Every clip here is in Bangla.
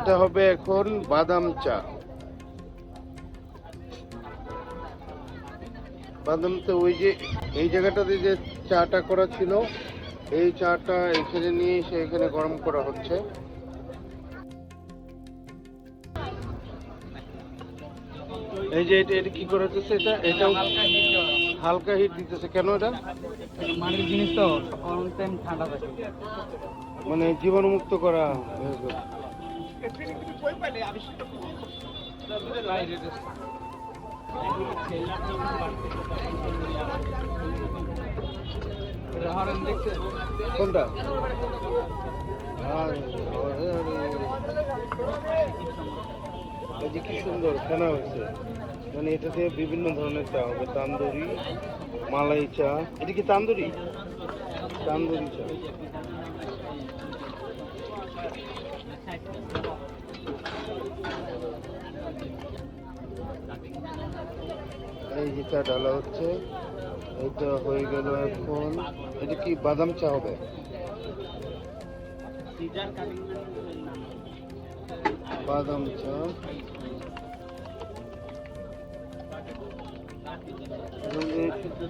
এটা হবে এখন বাদাম চা। বাদাম তো ওই যে এই জায়গাটাতে যে চাটা করা ছিল, এই চাটা এখানে নিয়ে এসে এখানে গরম করা হচ্ছে। এই যে এটা কি করা হচ্ছে, এটাও হালকা হিট দিতেছে কেন? এটা মাটির জিনিস তো অন টাইম ঠান্ডা থাকে। মানে জীবাণুমুক্ত করা হয়েছে। কোনটা? এই যে কি সুন্দর ফেনা হয়েছে। মানে এটাতে বিভিন্ন ধরনের চা হবে, তান্দুরি, মালাই চা। এটা কি তান্দুরি? তান্দুরি চা। এই যে চা ঢালা হচ্ছে, এটা হয়ে গেল এখন। এটা কি বাদাম চা হবে? বাদাম চা।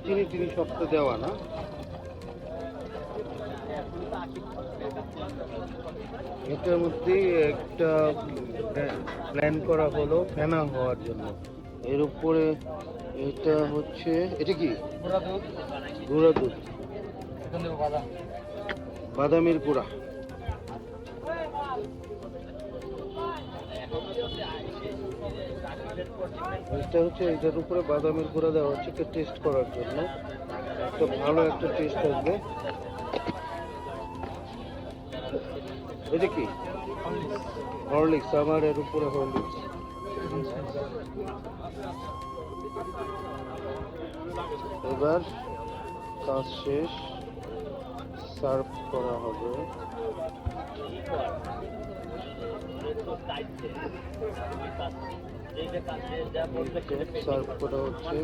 চিনি চিনি শক্ত দেওয়া না? এটার মধ্যে একটা প্ল্যান করা হলো ফেনা হওয়ার জন্য। এর উপরে এটা হচ্ছে, এটা কি? গুঁড়া দুধ, বাদামের গুঁড়া। এটা হচ্ছে, এটার উপরে বাদামের গুঁড়া দেওয়া হচ্ছে টেস্ট করার জন্য। একটা ভালো একটা টেস্ট আসবে। এটা কি? হরলিক্স। আমার এর উপরে হরলিক্স। এবার কাজ শেষ, সার্ভ করা হবে। সার্ভ করা হচ্ছে।